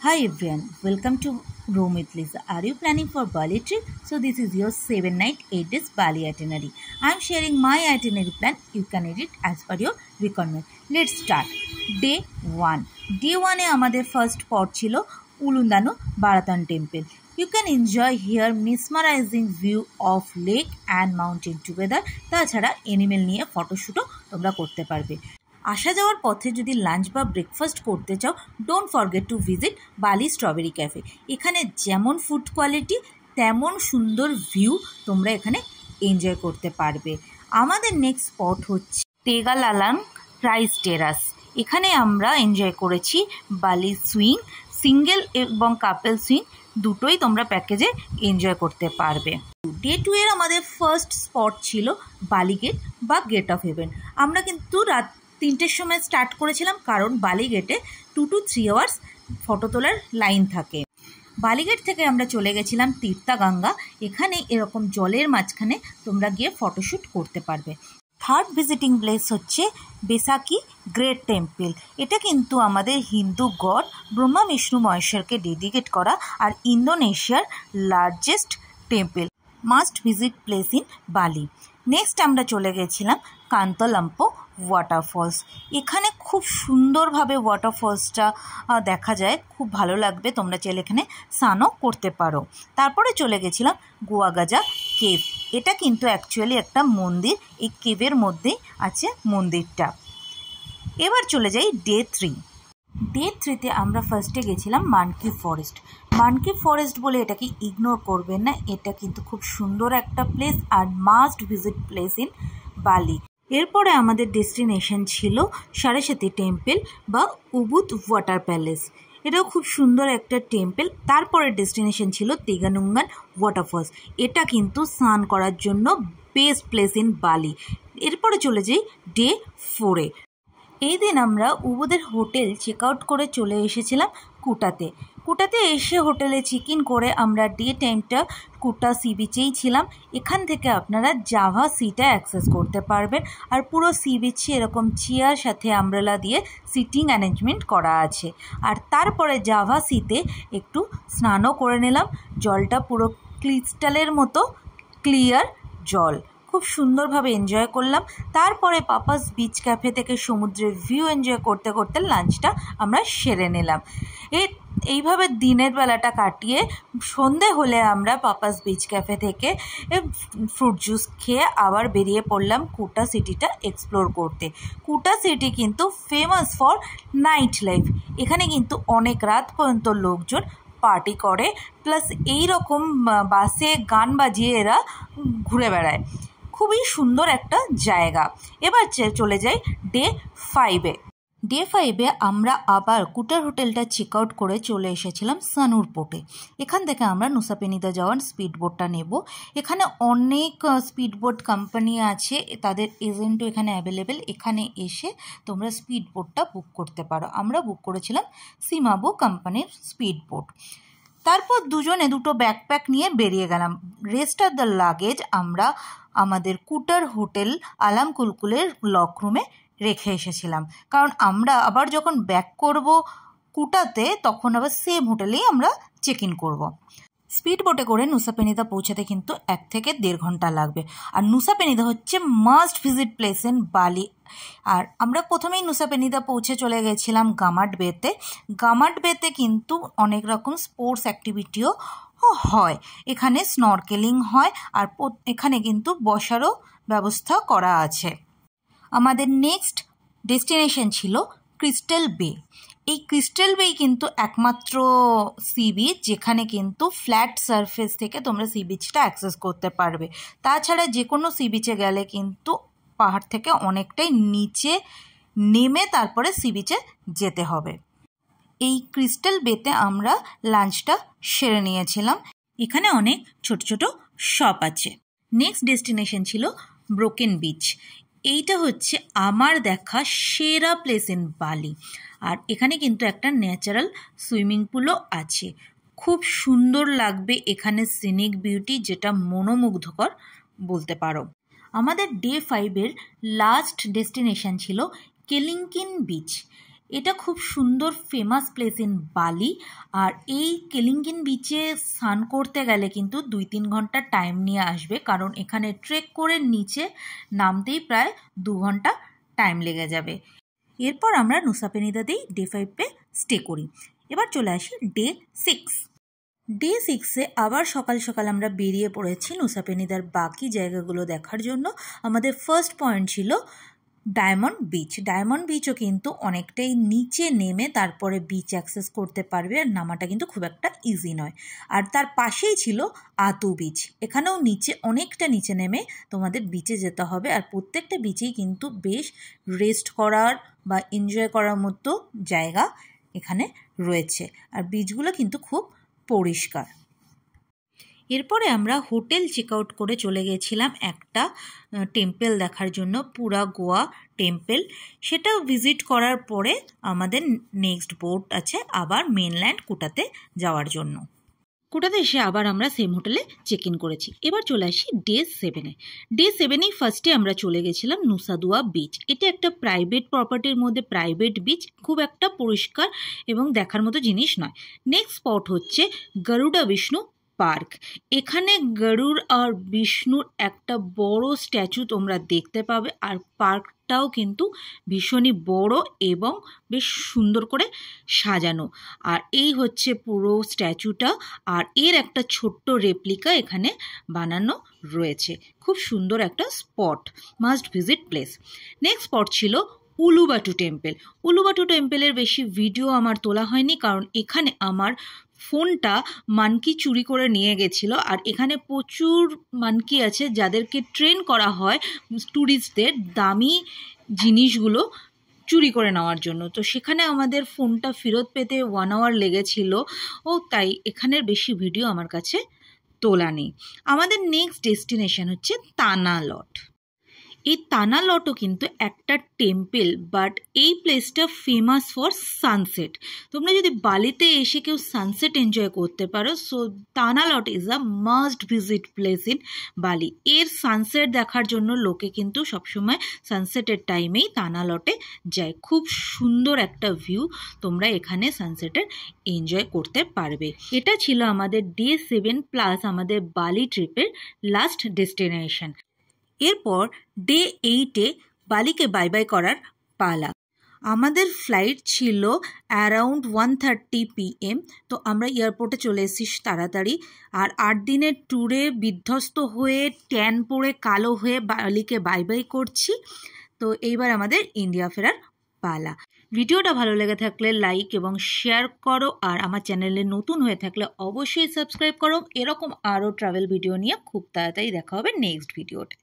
Hi everyone, welcome to Roam with Lisa. Are you planning for Bali trip? So this is your 7-night 8 days Bali itinerary. I am sharing my itinerary plan. You can edit as per your requirement. Let's start. Day 1. Day 1 এ আমাদের first spot ছিল উলুন্দানো বারাতান temple. You can enjoy here mesmerizing view of lake and mountain together. তাছাড়া animal নিয়ে ফটোশুটও তোমরা করতে পারবে. আসা যাওয়ার পথে যদি লাঞ্চ বা ব্রেকফাস্ট করতে চাও, ডোন্ট ফরগেট টু ভিজিট বালি স্ট্রবেরি ক্যাফে. এখানে যেমন ফুড কোয়ালিটি তেমন সুন্দর ভিউ তোমরা এখানে এনজয় করতে পারবে. আমাদের নেক্সট স্পট হচ্ছে তেগালালাং রাইস টেরাস. এখানে আমরা এনজয় করেছি বালি সুইং, সিঙ্গেল এবং কাপল সুইং দুটোই তোমরা প্যাকেজে এনজয় করতে পারবে. ডে 2 এর আমাদের ফার্স্ট স্পট ছিল বালি গেট বা গেট অফ হেভেন. আমরা কিন্তু রাত 3টের সময় স্টার্ট করেছিলাম, কারণ বালি গেটে 2 to 3 আওয়ার্স ফটো তোলার লাইন থাকে. বালিগেট থেকে আমরা চলে গেছিলাম তীর্থাগঙ্গা. এখানে এরকম জলের মাঝখানে তোমরা গিয়ে ফটোশ্যুট করতে পারবে. থার্ড ভিজিটিং প্লেস হচ্ছে বেসাকি গ্রেট টেম্পল. এটা কিন্তু আমাদের হিন্দু গড ব্রহ্মা বিষ্ণু মহেশ্বরকে ডেডিকেট করা আর ইন্দোনেশিয়ার largest temple, must visit place in বালি. নেক্সট আমরা চলে গেছিলাম কান্তলাম্পো ওয়াটারফলস. এখানে খুব সুন্দরভাবে ওয়াটারফলসটা দেখা যায়, খুব ভালো লাগবে. তোমরা চাইলে এখানে স্নানও করতে পারো. তারপরে চলে গেছিলাম গুয়াগাজা কেভ. এটা কিন্তু অ্যাকচুয়ালি একটা মন্দির, এই কেভের মধ্যেই আছে মন্দিরটা. এবার চলে যাই ডে 3. ডে 3তে আমরা ফার্স্টে গেছিলাম মানকি ফরেস্ট. মানকি ফরেস্ট বলে এটাকে ইগনোর করবেন না, এটা কিন্তু খুব সুন্দর একটা প্লেস আর must visit place in Bali. এরপরে আমাদের ডেস্টিনেশন ছিল সারাসাতি টেম্পল বা উবুদ ওয়াটার প্যালেস. এটাও খুব সুন্দর একটা টেম্পল. তারপরে ডেস্টিনেশন ছিল তেগানুঙ্গান ওয়াটারফলস. এটা কিন্তু স্নান করার জন্য বেস্ট প্লেস ইন বালি. এরপরে চলে যাই ডে 4-এ. এই দিন আমরা উবুদের হোটেল চেক আউট করে চলে এসেছিলাম কুটাতে. কুটাতে এসে হোটেলে চেক ইন করে আমরা ডে টাইমটা কুটা সি বিচেই ছিলাম. এখান থেকে আপনারা জাভা সিটা অ্যাক্সেস করতে পারবেন. আর পুরো সি বিচে এরকম চেয়ার সাথে আমব্রেলা দিয়ে সিটিং অ্যারেঞ্জমেন্ট করা আছে. আর তারপরে জাভা সিতে একটু স্নানও করে নিলাম. জলটা পুরো ক্রিস্টালের মতো ক্লিয়ার জল, খুব সুন্দরভাবে এনজয় করলাম. তারপরে পাপাস বিচ ক্যাফে থেকে সমুদ্রের ভিউ এনজয় করতে করতে লাঞ্চটা আমরা সেরে নিলাম. এইভাবে দিনের বেলাটা কাটিয়ে সন্ধে হলে আমরা পাপাস বিচ ক্যাফে থেকে ফ্রুট জুস খেয়ে আবার বেরিয়ে পড়লাম কুটা সিটিটা এক্সপ্লোর করতে. কুটা সিটি কিন্তু ফেমাস ফর নাইট লাইফ. এখানে কিন্তু অনেক রাত পর্যন্ত লোকজন পার্টি করে, প্লাস এই রকম বাসে গান বাজিয়ে এরা ঘুরে বেড়ায়. খুবই সুন্দর একটা জায়গা. এবার চলে যাই ডে 5-এ. ডে 5-এ আমরা আবার কুটার হোটেলটা চেক আউট করে চলে এসেছিলাম সানুর পোর্টে. এখান থেকে আমরা নুসা পেনিদা যাওয়ার স্পিড বোটটা নেব. এখানে অনেক স্পিড বোট কোম্পানি আছে, তাদের এজেন্টও এখানে অ্যাভেলেবেল. এখানে এসে তোমরা স্পিড বোটটা বুক করতে পারো. আমরা বুক করেছিলাম সিমাবো কোম্পানির স্পিড বোট. তারপর দুজনে দুটো ব্যাকপ্যাক নিয়ে বেরিয়ে গেলাম. রেস্ট অফ দ্য লাগেজ আমরা আমাদের কুটার হোটেল আলাম কুলকুলের লক রুমে রেখে এসেছিলাম, কারণ আমরা আবার যখন ব্যাক করব কুটাতে তখন আবার সেম হোটেলেই আমরা চেক ইন করবো. স্পিড বোটে করে নুসা পেনিদা পৌঁছাতে কিন্তু 1 থেকে 1.5 ঘন্টা লাগবে. আর নুসা পেনিদা হচ্ছে মাস্ট ভিজিট প্লেস ইন বালি. আর আমরা প্রথমেই নুসা পেনিদা পৌঁছে চলে গেছিলাম গামাট বেতে. গামাট বেতে কিন্তু অনেক রকম স্পোর্টস অ্যাক্টিভিটিও হয়. এখানে স্নরকেলিং হয় আর এখানে কিন্তু বসারও ব্যবস্থা করা আছে. আমাদের নেক্সট ডেস্টিনেশন ছিল ক্রিস্টাল বে. এই ক্রিস্টাল বে কিন্তু একমাত্র সি বিচ যেখানে কিন্তু ফ্ল্যাট সারফেস থেকে তোমরা সি বিচটা অ্যাক্সেস করতে পারবে. তাছাড়া যে কোনো সি বিচে গেলে কিন্তু পাহাড় থেকে অনেকটাই নিচে নেমে তারপরে সি বিচে যেতে হবে. এই ক্রিস্টাল বেতে আমরা লাঞ্চটা সেরে নিয়েছিলাম. এখানে অনেক ছোট ছোট শপ আছে. নেক্সট ডেস্টিনেশন ছিল ব্রোকেন বিচ. এইটা হচ্ছে আমার দেখা সেরা প্লেস ইন বালি. আর এখানে কিন্তু একটা ন্যাচারাল সুইমিং পুলও আছে. খুব সুন্দর লাগবে এখানে সিনিক বিউটি, যেটা মনোমুগ্ধকর বলতে পারো. আমাদের ডে 5-এর লাস্ট ডেস্টিনেশন ছিল কেলিঙ্কিন বিচ. এটা খুব সুন্দর ফেমাস প্লেস ইন বালি। আর এই কেলিঙ্গিন বিচে স্নান করতে গেলে কিন্তু 2-3 ঘন্টা টাইম নিয়ে আসবে, কারণ এখানে ট্রেক করে নিচে নামতেই প্রায় 2 ঘন্টা টাইম লেগে যাবে। এরপর আমরা নুসা পেনিদাতেই ডে 5-এ স্টে করি। এবার চলে আসি ডে 6। ডে 6-এ আবার সকাল সকাল আমরা বেরিয়ে পড়েছি নুসা পেনিদার বাকি জায়গাগুলো দেখার জন্য। আমাদের ফার্স্ট পয়েন্ট ছিল ডায়মন্ড বিচ। ডায়মন্ড বিচও কিন্তু অনেকটাই নিচে নেমে তারপরে বিচ অ্যাক্সেস করতে পারবে, আর নামাটা কিন্তু খুব একটা ইজি নয়। আর তার পাশেই ছিল আতু বিচ, এখানেও নিচে অনেকটা নিচে নেমে তোমাদের বিচে যেতে হবে। আর প্রত্যেকটা বিচেই কিন্তু বেশ রেস্ট করার বা এনজয় করার মতো জায়গা এখানে রয়েছে, আর বিচগুলো কিন্তু খুব পরিষ্কার। এরপরে আমরা হোটেল চেক আউট করে চলে গেছিলাম একটা টেম্পল দেখার জন্য, পুরা গোয়া টেম্পল। সেটা ভিজিট করার পরে আমাদের নেক্সট বোট আছে আবার মেনল্যান্ড কুটাতে যাওয়ার জন্য। কুটাতে এসে আবার আমরা সেম হোটেলে চেক ইন করেছি। এবার চলে আসি ডে 7-এ। ডে 7-এই ফার্স্টে আমরা চলে গেছিলাম নুসাদুয়া বিচ। এটা একটা প্রাইভেট প্রপার্টির মধ্যে প্রাইভেট বিচ, খুব একটা পরিষ্কার এবং দেখার মতো জিনিস নয়। নেক্সট স্পট হচ্ছে গরুড়া বিষ্ণু পার্ক। এখানে গরুড় আর বিষ্ণুর একটা বড় স্ট্যাচু তোমরা দেখতে পাবে, আর পার্কটাও কিন্তু ভীষণই বড় এবং বেশ সুন্দর করে সাজানো। আর এই হচ্ছে পুরো স্ট্যাচুটা, আর এর একটা ছোট্ট রেপ্লিকা এখানে বানানো রয়েছে। খুব সুন্দর একটা spot, must visit place. Next spot ছিল উলুবাটু টেম্পল। উলুবাটু টেম্পলের বেশি ভিডিও আমার তোলা হয়নি, কারণ এখানে আমার ফোনটা মানকি চুরি করে নিয়ে গেছিলো। আর এখানে প্রচুর মানকি আছে যাদেরকে ট্রেন করা হয় ট্যুরিস্টদের দামি জিনিসগুলো চুরি করে নেওয়ার জন্য। তো সেখানে আমাদের ফোনটা ফেরত পেতে 1 আওয়ার লেগেছিল, তাই এখানের বেশি ভিডিও আমার কাছে তোলা নেই। আমাদের নেক্সট ডেস্টিনেশন হচ্ছে তানালট। এই তানালটও কিন্তু একটা টেম্পল, বাট এই প্লেসটা ফেমাস ফর সানসেট। তোমরা যদি বালিতে এসে কেউ সানসেট এনজয় করতে পারো, so Tanah Lot is a must visit place in Bali. এর সানসেট দেখার জন্য লোকে কিন্তু সবসময় সানসেটের টাইমেই তানালটে যায়। খুব সুন্দর একটা ভিউ, তোমরা এখানে সানসেটের এনজয় করতে পারবে। এটা ছিল আমাদের ডে 7 প্লাস আমাদের বালি ট্রিপের লাস্ট ডেস্টিনেশন। এরপর ডে 8-এ বালিকে বাই বাই করার পালা। আমাদের ফ্লাইট ছিল অ্যারাউন্ড 1:30 PM। তো আমরা এয়ারপোর্টে চলে এসেছি তাড়াতাড়ি। আর 8 দিনের ট্যুরে বিধ্বস্ত হয়ে ট্যান পড়ে কালো হয়ে বালিকে বাই বাই করছি। তো এইবার আমাদের ইন্ডিয়া ফেরার পালা। ভিডিওটা ভালো লেগে থাকলে লাইক এবং শেয়ার করো, আর আমার চ্যানেলে নতুন হয়ে থাকলে অবশ্যই সাবস্ক্রাইব করো। এরকম আরও ট্রাভেল ভিডিও নিয়ে খুব তাড়াতাড়ি দেখা হবে নেক্সট ভিডিওতে।